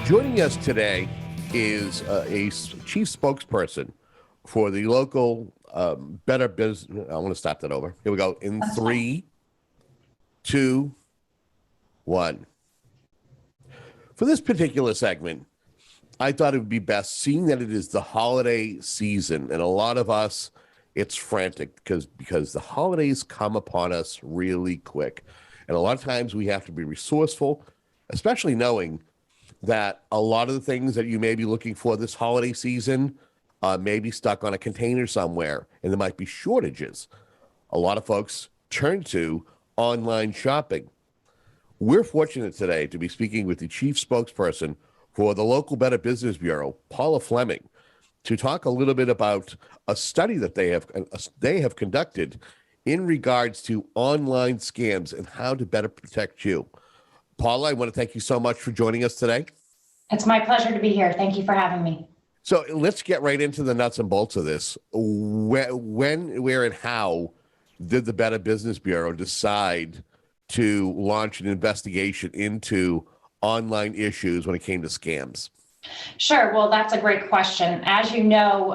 Joining us today is chief spokesperson for the local Better Business. I want to start that over. Here we go. In That's 3, 2, 1. For this particular segment, I thought it would be best, seeing that it is the holiday season, and a lot of us, it's frantic because the holidays come upon us really quick. And a lot of times we have to be resourceful, especially knowing that a lot of the things that you may be looking for this holiday season may be stuck on a container somewhere, and there might be shortages. A lot of folks turn to online shopping. We're fortunate today to be speaking with the chief spokesperson for the local Better Business Bureau, Paula Fleming, to talk a little bit about a study that they have conducted in regards to online scams and how to better protect you. Paula, I want to thank you so much for joining us today. It's my pleasure to be here. Thank you for having me. So let's get right into the nuts and bolts of this. When, where, and how did the Better Business Bureau decide to launch an investigation into online issues when it came to scams? Sure. Well, that's a great question. As you know,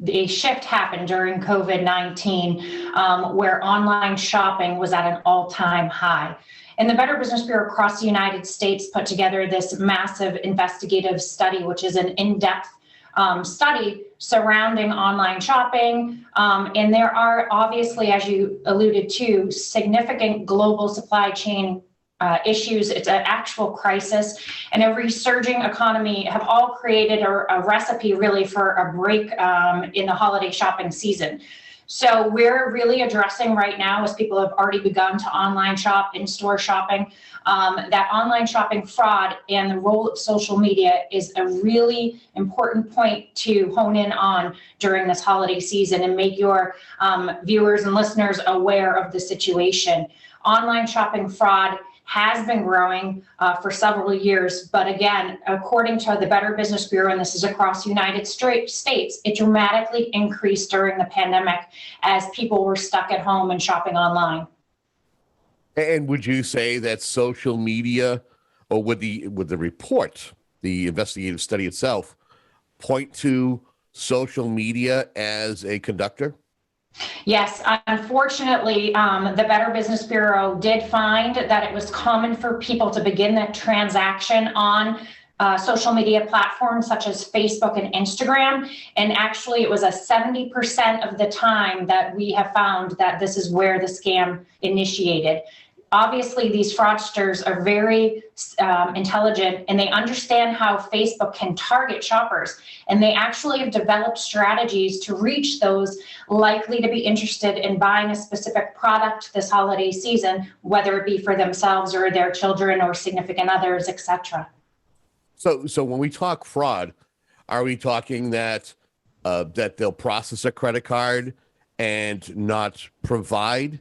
a shift happened during COVID-19 where online shopping was at an all-time high. And the Better Business Bureau across the United States put together this massive investigative study, which is an in-depth study surrounding online shopping. And there are obviously, as you alluded to, significant global supply chain issues. It's an actual crisis, and a resurging economy have all created a recipe really for a break in the holiday shopping season. So we're really addressing right now, as people have already begun to online shop, in-store shopping, that online shopping fraud and the role of social media is a really important point to hone in on during this holiday season and make your viewers and listeners aware of the situation. Online shopping fraud has been growing for several years. But again, according to the Better Business Bureau, and this is across the United States, it dramatically increased during the pandemic as people were stuck at home and shopping online. And would you say that social media, or would the report, the investigative study itself, point to social media as a conductor? Yes, unfortunately, the Better Business Bureau did find that it was common for people to begin the transaction on social media platforms such as Facebook and Instagram. And actually, it was a 70% of the time that we have found that this is where the scam initiated. Obviously, these fraudsters are very intelligent, and they understand how Facebook can target shoppers. And they actually have developed strategies to reach those likely to be interested in buying a specific product this holiday season, whether it be for themselves or their children or significant others, etc. So when we talk fraud, are we talking that they'll process a credit card and not provide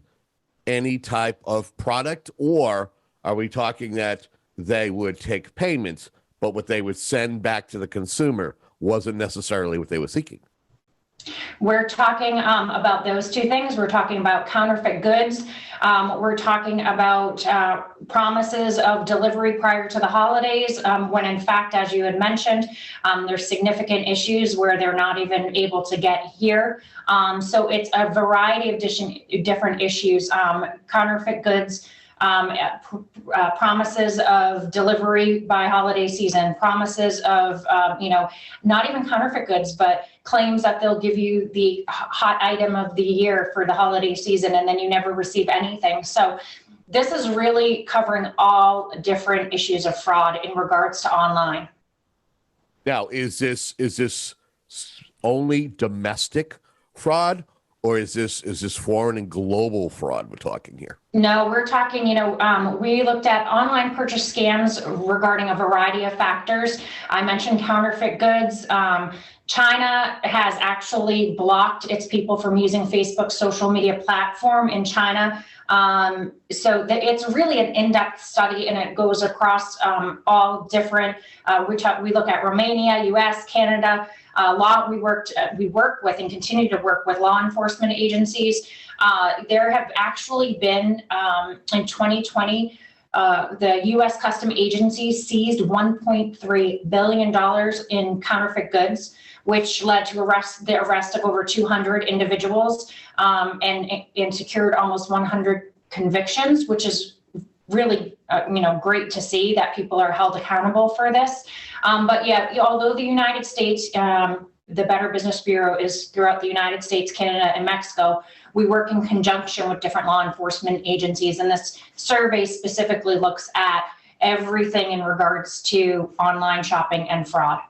any type of product, or are we talking that they would take payments, but what they would send back to the consumer wasn't necessarily what they were seeking? We're talking about those two things. We're talking about counterfeit goods. We're talking about promises of delivery prior to the holidays, when in fact, as you had mentioned, there's significant issues where they're not even able to get here. So it's a variety of different issues, counterfeit goods, promises of delivery by holiday season, promises of, not even counterfeit goods, but claims that they'll give you the hot item of the year for the holiday season, and then you never receive anything. So this is really covering all different issues of fraud in regards to online. Now, is this only domestic fraud, or is this foreign and global fraud we're talking here? No, we're talking, we looked at online purchase scams regarding a variety of factors. I mentioned counterfeit goods. China has actually blocked its people from using Facebook's social media platform in China. So it's really an in-depth study, and it goes across all different, we look at Romania, US, Canada, we work with and continue to work with law enforcement agencies. There have actually been, in 2020, the U.S. Custom Agency seized $1.3 billion in counterfeit goods, which led to the arrest of over 200 individuals, and secured almost 100 convictions, which is really, great to see that people are held accountable for this. But yeah, although the United States, the Better Business Bureau is throughout the United States, Canada, and Mexico, we work in conjunction with different law enforcement agencies. And this survey specifically looks at everything in regards to online shopping and fraud.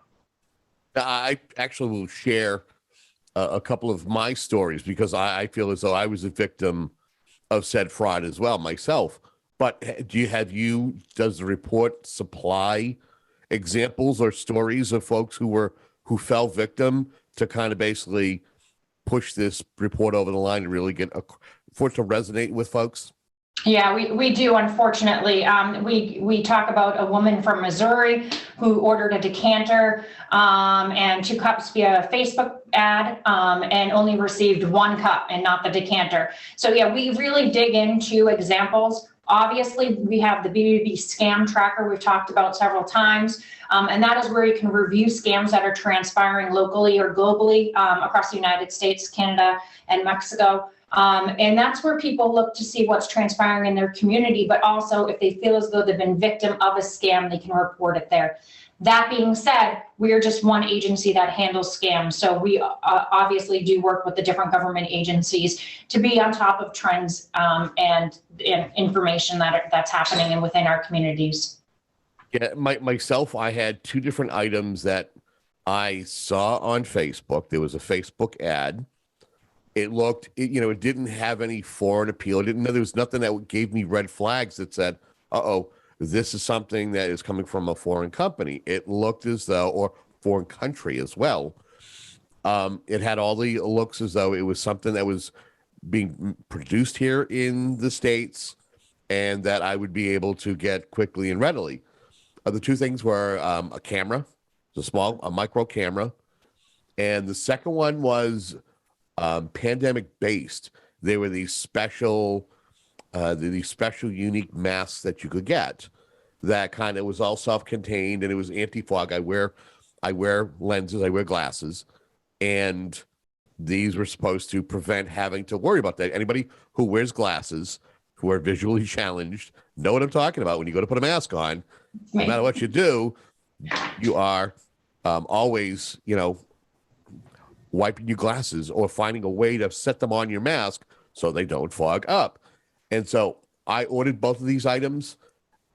I actually will share a couple of my stories because I feel as though I was a victim of said fraud as well myself. But does the report supply examples or stories of folks who fell victim to kind of basically push this report over the line and really for it to resonate with folks? Yeah, we do, unfortunately. We talk about a woman from Missouri who ordered a decanter and 2 cups via a Facebook ad and only received 1 cup and not the decanter. So yeah, we really dig into examples. Obviously, we have the BBB scam tracker we've talked about several times, and that is where you can review scams that are transpiring locally or globally across the United States, Canada, and Mexico. And that's where people look to see what's transpiring in their community, but also if they feel as though they've been victim of a scam, they can report it there. That being said, we are just one agency that handles scams. So we obviously do work with the different government agencies to be on top of trends and information that's happening and within our communities. Yeah, myself, I had 2 different items that I saw on Facebook. There was a Facebook ad. It didn't have any foreign appeal. There was nothing that gave me red flags that said, uh-oh, this is something that is coming from a foreign company. It looked as though, or foreign country as well. It had all the looks as though it was something that was being produced here in the States and that I would be able to get quickly and readily. The 2 things were a camera, a micro camera. And the second one was pandemic based. They were these special unique masks that you could get that kind of was all self-contained and it was anti-fog. I wear lenses, I wear glasses, and these were supposed to prevent having to worry about that. Anybody who wears glasses, who are visually challenged, know what I'm talking about. When you go to put a mask on, no matter what you do, you are always, wiping your glasses or finding a way to set them on your mask so they don't fog up. And so I ordered both of these items.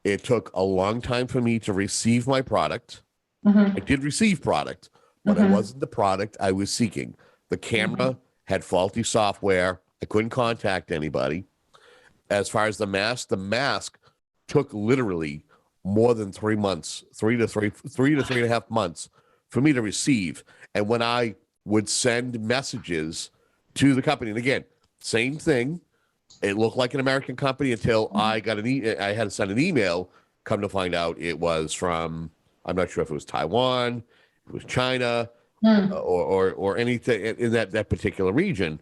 It took a long time for me to receive my product. Mm-hmm. I did receive product, but it wasn't the product I was seeking. The camera had faulty software. I couldn't contact anybody. As far as the mask took literally more than 3 months, 3 to 3.5 months for me to receive. And when I would send messages to the company, and again, same thing. It looked like an American company until I got I had to send an email. Come to find out, it was from, I'm not sure if it was Taiwan, it was China, or anything in that particular region.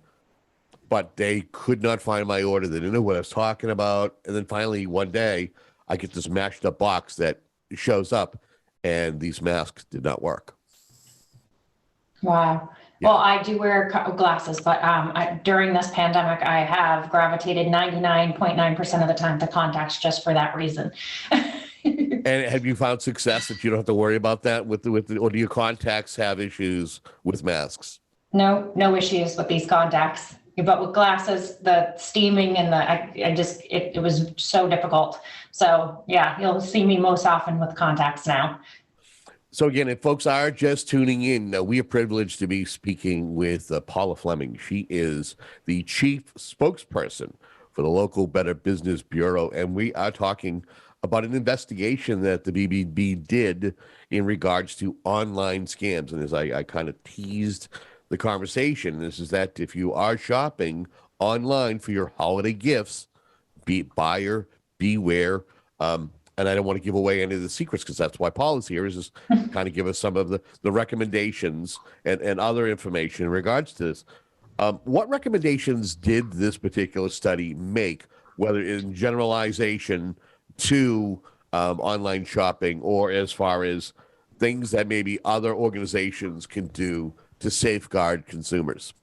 But they could not find my order. They didn't know what I was talking about. And then finally, one day, I get this mashed up box that shows up, and these masks did not work. Wow. Yeah. Well, I do wear glasses, but during this pandemic, I have gravitated 99.9% of the time to contacts just for that reason. And have you found success that you don't have to worry about that or do your contacts have issues with masks? No issues with these contacts. But with glasses, the steaming and it was so difficult. So yeah, you'll see me most often with contacts now. So again, if folks are just tuning in, we are privileged to be speaking with Paula Fleming. She is the chief spokesperson for the local Better Business Bureau, and we are talking about an investigation that the BBB did in regards to online scams. And as I kind of teased the conversation, this is that if you are shopping online for your holiday gifts, be buyer beware. And I don't want to give away any of the secrets because that's why Paul is here, is just kind of give us some of the recommendations and other information in regards to this. What recommendations did this particular study make, whether in generalization to online shopping, or as far as things that maybe other organizations can do to safeguard consumers?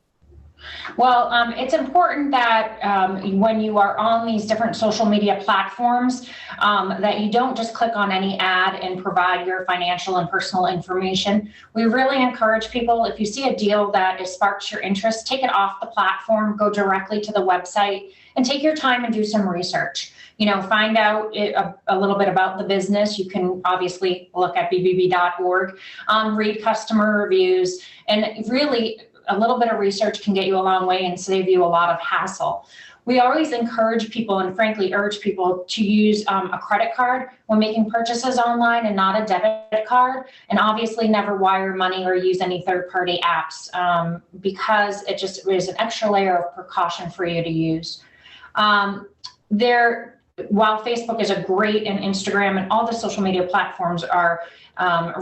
Well, it's important that when you are on these different social media platforms, that you don't just click on any ad and provide your financial and personal information. We really encourage people, if you see a deal that sparks your interest, take it off the platform, go directly to the website, and take your time and do some research. Find out a little bit about the business. You can obviously look at bbb.org, read customer reviews, and really a little bit of research can get you a long way and save you a lot of hassle. We always encourage people and frankly urge people to use a credit card when making purchases online and not a debit card. And obviously never wire money or use any third-party apps because it just is an extra layer of precaution for you to use. While Facebook is a great, and Instagram and all the social media platforms are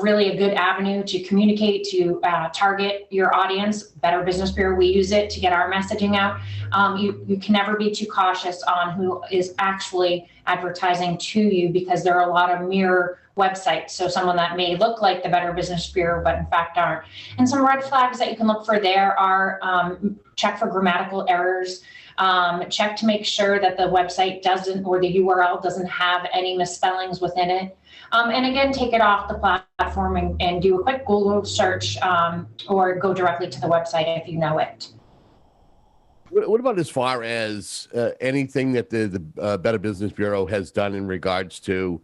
really a good avenue to communicate, to target your audience. Better Business Bureau, we use it to get our messaging out. You can never be too cautious on who is actually advertising to you, because there are a lot of mirror websites. So someone that may look like the Better Business Bureau, but in fact aren't. And some red flags that you can look for there are check for grammatical errors. Check to make sure that the website doesn't, or the URL doesn't have any misspellings within it. And again, take it off the platform and do a quick Google search or go directly to the website if you know it. What about as far as anything that the Better Business Bureau has done in regards to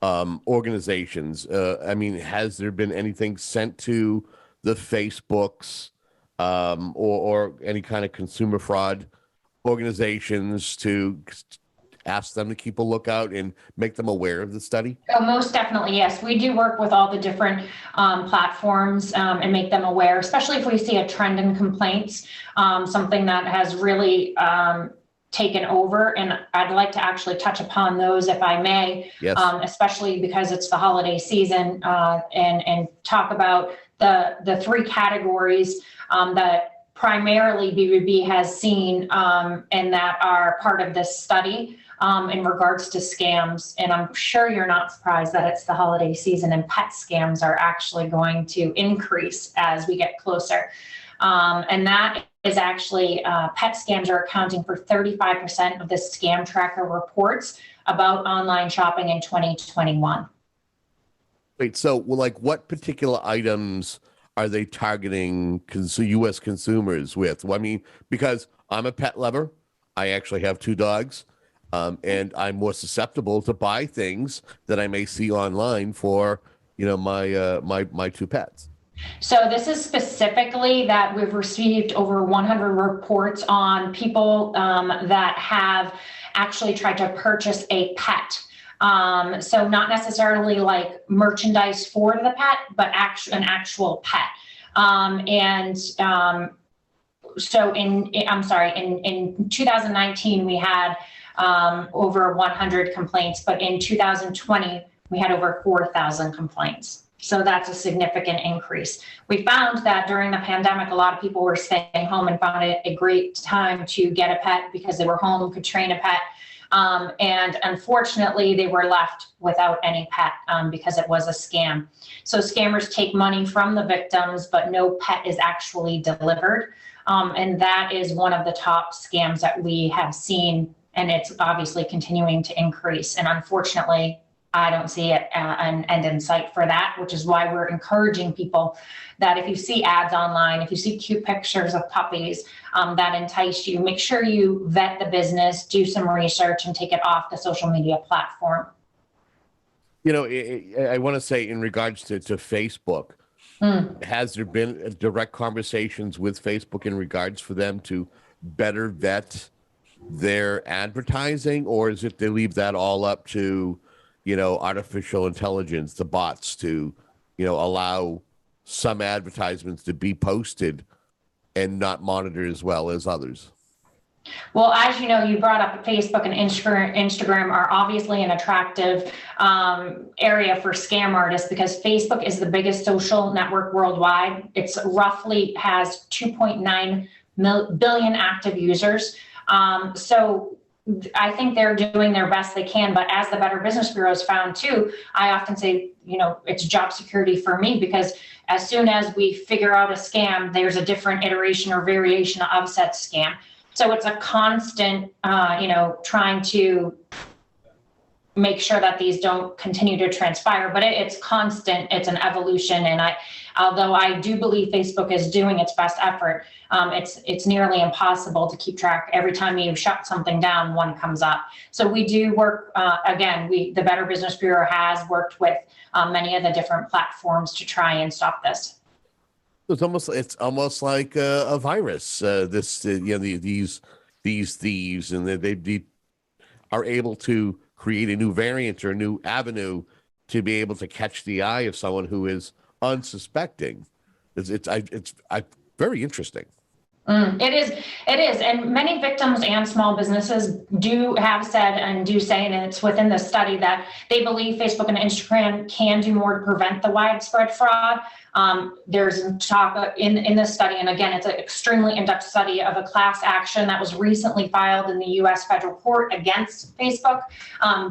organizations? I mean, has there been anything sent to the Facebooks or any kind of consumer fraud organizations to ask them to keep a lookout and make them aware of the study? Oh, most definitely, yes. We do work with all the different platforms and make them aware, especially if we see a trend in complaints, something that has really taken over. And I'd like to actually touch upon those, if I may, yes. Especially because it's the holiday season, and talk about the three categories that primarily BBB has seen and that are part of this study in regards to scams. And I'm sure you're not surprised that it's the holiday season and pet scams are actually going to increase as we get closer. And that is actually pet scams are accounting for 35% of the scam tracker reports about online shopping in 2021. Wait, so like what particular items are they targeting U.S. consumers with? Well, I mean, because I'm a pet lover, I actually have 2 dogs, and I'm more susceptible to buy things that I may see online for, my 2 pets. So this is specifically that we've received over 100 reports on people that have actually tried to purchase a pet. So not necessarily like merchandise for the pet, but an actual pet. So in 2019, we had over 100 complaints, but in 2020, we had over 4,000 complaints. So that's a significant increase. We found that during the pandemic, a lot of people were staying home and found it a great time to get a pet because they were home, could train a pet. And unfortunately, they were left without any pet because it was a scam. So scammers take money from the victims, but no pet is actually delivered. And that is one of the top scams that we have seen, and it's obviously continuing to increase. And unfortunately, I don't see an end in sight for that, which is why we're encouraging people that if you see ads online, if you see cute pictures of puppies that entice you, make sure you vet the business, do some research, and take it off the social media platform. I want to say in regards to Facebook, has there been direct conversations with Facebook in regards for them to better vet their advertising, or is it they leave that all up to artificial intelligence, the bots, to, allow some advertisements to be posted and not monitored as well as others? Well, as you know, you brought up Facebook and Instagram are obviously an attractive area for scam artists because Facebook is the biggest social network worldwide. It's roughly has 2.9 billion active users. So I think they're doing their best they can, but as the Better Business Bureau has found too, I often say, it's job security for me, because as soon as we figure out a scam, there's a different iteration or variation of said scam. So it's a constant, trying to make sure that these don't continue to transpire, but it's constant, it's an evolution. And although I do believe Facebook is doing its best effort, it's nearly impossible to keep track. Every time you shut something down, one comes up. So we do work, the Better Business Bureau has worked with many of the different platforms to try and stop this. It's almost like a virus. These thieves, and they are able to create a new variant or a new avenue to be able to catch the eye of someone who is unsuspecting. It's very interesting. It is. And many victims and small businesses do have said and do say, and it's within the study, that they believe Facebook and Instagram can do more to prevent the widespread fraud. There's talk in this study, and again, it's an extremely in-depth study of a class action that was recently filed in the U.S. federal court against Facebook,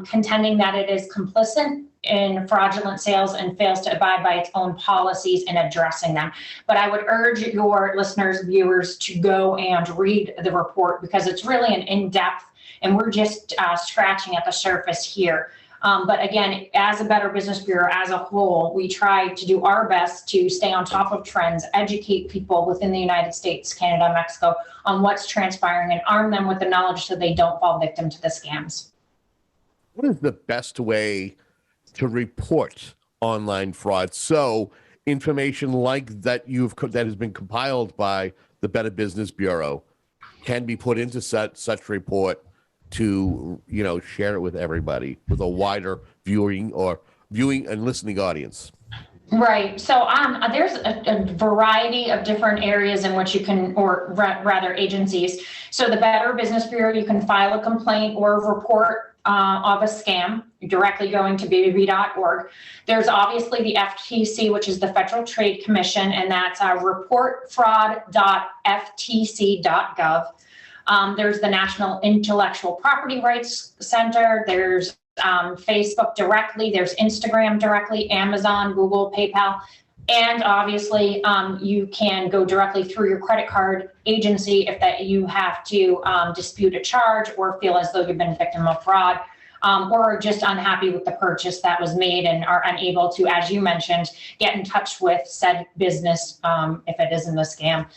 contending that it is complicit in fraudulent sales and fails to abide by its own policies in addressing them. But I would urge your listeners, viewers, to go and read the report, because it's really an in-depth, and we're just scratching at the surface here. But again, as a Better Business Bureau as a whole, we try to do our best to stay on top of trends, educate people within the United States, Canada, Mexico on what's transpiring, and arm them with the knowledge so they don't fall victim to the scams. What is the best way to report online fraud? So information like that that has been compiled by the Better Business Bureau can be put into such report to share it with everybody, with a wider viewing and listening audience. Right. So there's a variety of different areas in which you can, or rather agencies. So the Better Business Bureau, you can file a complaint or a report of a scam directly going to BBB.org. There's obviously the FTC, which is the Federal Trade Commission, and that's reportfraud.ftc.gov. There's the National Intellectual Property Rights Center. There's Facebook directly. There's Instagram directly, Amazon, Google, PayPal. And obviously, you can go directly through your credit card agency if that you have to dispute a charge or feel as though you've been a victim of fraud, or just unhappy with the purchase that was made and are unable to, as you mentioned, get in touch with said business, if it isn't a scam,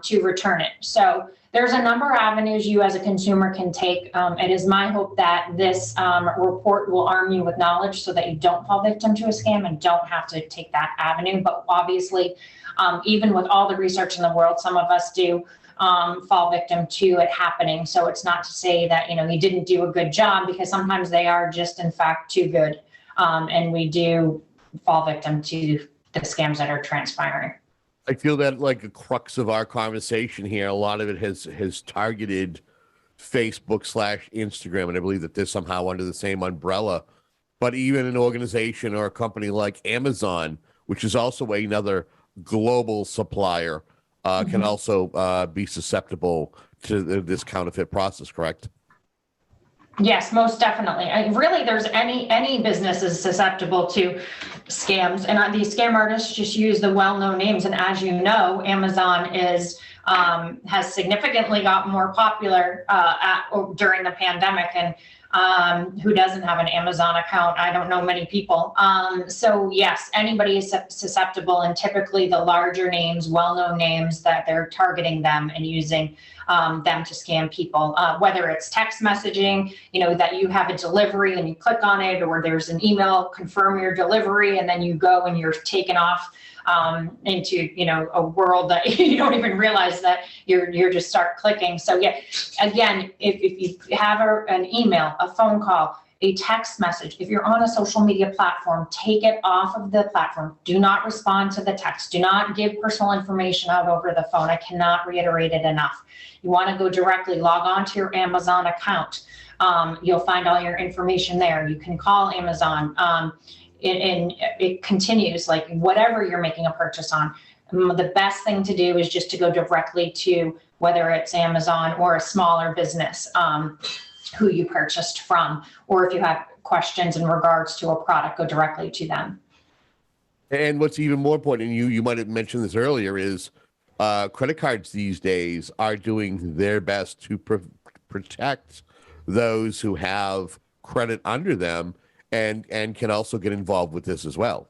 to return it. So there's a number of avenues you as a consumer can take. It is my hope that this report will arm you with knowledge so that you don't fall victim to a scam and don't have to take that avenue. But obviously, even with all the research in the world, some of us do fall victim to it happening. So it's not to say that, you didn't do a good job, because sometimes they are just, in fact, too good. And we do fall victim to the scams that are transpiring. I feel that like a crux of our conversation here, a lot of it has targeted Facebook/Instagram, and I believe that they're somehow under the same umbrella. But even an organization or a company like Amazon, which is also another global supplier, can also be susceptible to this counterfeit process, correct? Yes, most definitely. Really, there's any business is susceptible to scams, and these scam artists just use the well-known names. And as you know, Amazon has significantly got more popular during the pandemic. And who doesn't have an Amazon account? I don't know many people. So yes, anybody is susceptible, and typically the larger names, well-known names, that they're targeting them and using them to scam people, whether it's text messaging, that you have a delivery and you click on it, or there's an email, confirm your delivery, and then you go and you're taken off into a world that you don't even realize that you're just start clicking. So yeah, again, if you have an email, a phone call, a text message, if you're on a social media platform, take it off of the platform. Do not respond to the text. Do not give personal information out over the phone. I cannot reiterate it enough. You want to go directly, log on to your Amazon account. You'll find all your information there. You can call Amazon. And it continues, like whatever you're making a purchase on. The best thing to do is just to go directly to whether it's Amazon or a smaller business. who you purchased from, or if you have questions in regards to a product, go directly to them. And what's even more important, and you might have mentioned this earlier, is credit cards these days are doing their best to protect those who have credit under them, and can also get involved with this as well.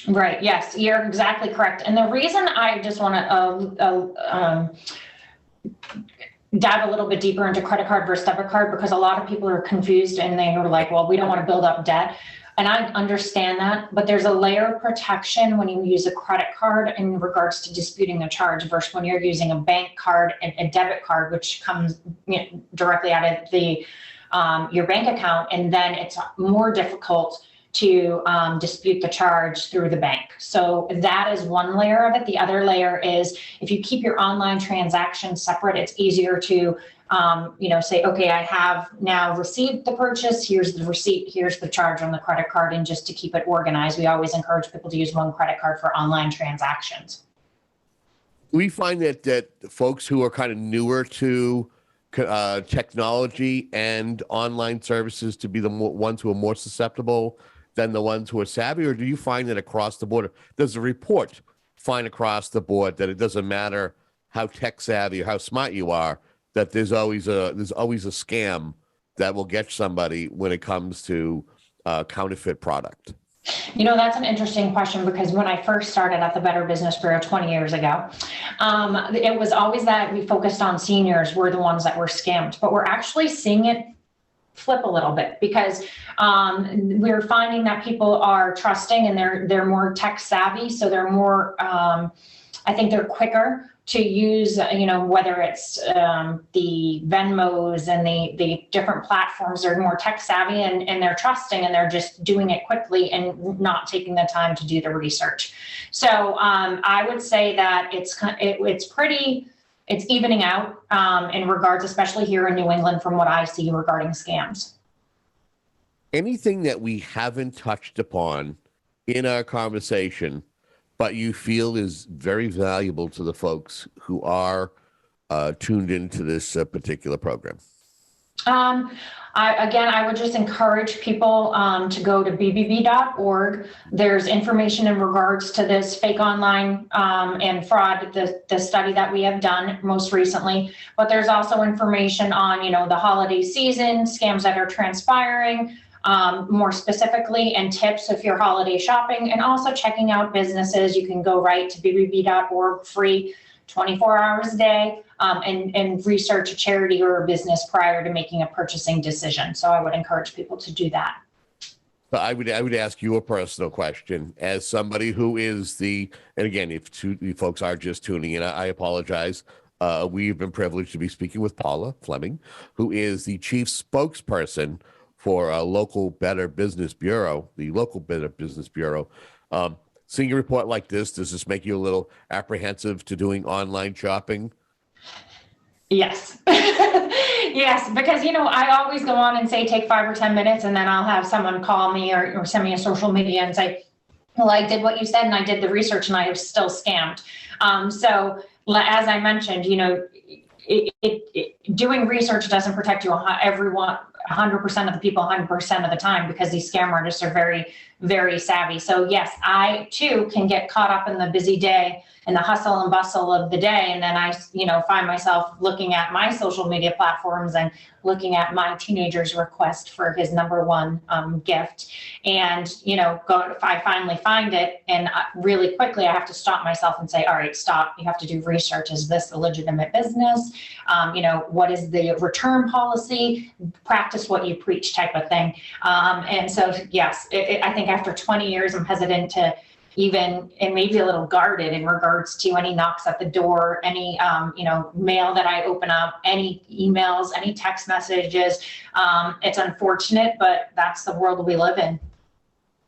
Right. Yes, you're exactly correct. And the reason I just want to dive a little bit deeper into credit card versus debit card, because a lot of people are confused and they are like, well, we don't want to build up debt. And I understand that, but there's a layer of protection when you use a credit card in regards to disputing the charge versus when you're using a bank card and a debit card, which comes directly out of the your bank account, and then it's more difficult to dispute the charge through the bank. So that is one layer of it. The other layer is if you keep your online transactions separate, it's easier to say, okay, I have now received the purchase. Here's the receipt. Here's the charge on the credit card. And just to keep it organized, we always encourage people to use one credit card for online transactions. We find that folks who are kind of newer to technology and online services to be the ones who are more susceptible than the ones who are savvy, or do you find that across the board, does the report find across the board that it doesn't matter how tech savvy or how smart you are, that there's always a scam that will get somebody when it comes to counterfeit product? That's an interesting question, because when I first started at the Better Business Bureau 20 years ago, it was always that we focused on seniors were the ones that were scammed, but we're actually seeing it flip a little bit, because we're finding that people are trusting and they're more tech savvy. So they're more, I think they're quicker to use, whether it's the Venmos and the different platforms are more tech savvy, and they're trusting, and they're just doing it quickly and not taking the time to do the research. So I would say that it's evening out in regards, especially here in New England, from what I see regarding scams. Anything that we haven't touched upon in our conversation, but you feel is very valuable to the folks who are tuned into this particular program? I would just encourage people to go to bbb.org. There's information in regards to this fake online and fraud, the study that we have done most recently. But there's also information on, the holiday season, scams that are transpiring, more specifically, and tips if you're holiday shopping, and also checking out businesses. You can go right to bbb.org, free 24 hours a day, and research a charity or a business prior to making a purchasing decision. So I would encourage people to do that. But I would ask you a personal question as somebody who is and again, if you folks are just tuning in, I apologize. We've been privileged to be speaking with Paula Fleming, who is the chief spokesperson for local Better Business Bureau, the local Better Business Bureau. Seeing a report like this, does this make you a little apprehensive to doing online shopping? Yes. Yes, because, I always go on and say, take 5 or 10 minutes, and then I'll have someone call me or send me a social media and say, well, I did what you said and I did the research and I was still scammed. So as I mentioned, doing research doesn't protect you, everyone, 100% of the people, 100% of the time, because these scam artists are very, very savvy. So yes, I too can get caught up in the busy day and the hustle and bustle of the day. And then I, find myself looking at my social media platforms and looking at my teenager's request for his number one gift. And, if I finally find it, and really quickly, I have to stop myself and say, all right, stop. You have to do research. Is this a legitimate business? What is the return policy? Practice what you preach type of thing. And so, yes, I think after 20 years, I'm hesitant to even, and maybe a little guarded in regards to any knocks at the door, any, mail that I open up, any emails, any text messages. It's unfortunate, but that's the world we live in.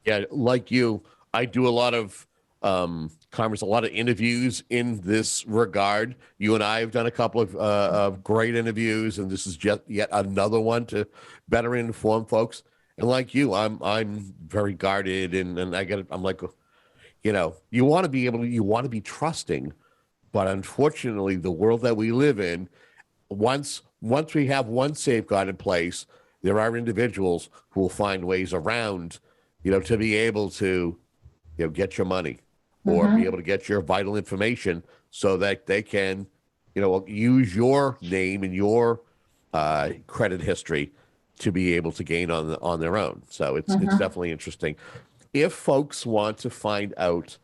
Yeah, like you, I do a lot of a lot of interviews in this regard. You and I have done a couple of great interviews, and this is just yet another one to better inform folks. And like you, I'm very guarded, and I'm like, you want to be trusting, but unfortunately, the world that we live in, once once we have one safeguard in place, there are individuals who will find ways around, to be able to, get your money or be able to get your vital information so that they can, use your name and your credit history to be able to gain on their own. So it's definitely interesting. If folks want to find out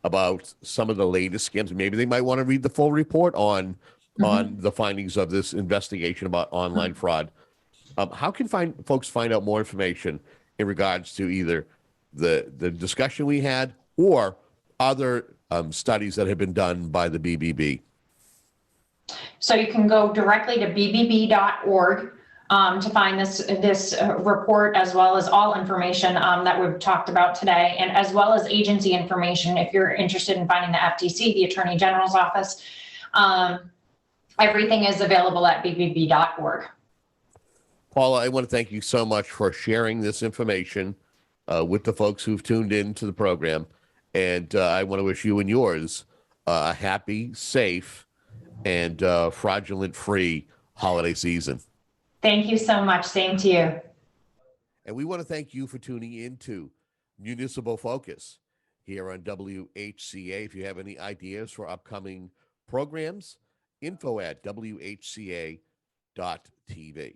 about some of the latest scams, maybe they might want to read the full report on the findings of this investigation about online fraud. How can folks find out more information in regards to either the discussion we had or other studies that have been done by the BBB? So you can go directly to bbb.org to find this report, as well as all information that we've talked about today, and as well as agency information if you're interested in finding the FTC, the Attorney General's office. Everything is available at bbb.org. Paula, I want to thank you so much for sharing this information with the folks who've tuned in to the program. And I want to wish you and yours a happy, safe, and fraudulent-free holiday season. Thank you so much. Same to you. And we want to thank you for tuning into Municipal Focus here on WHCA. If you have any ideas for upcoming programs, info@WHCA.tv.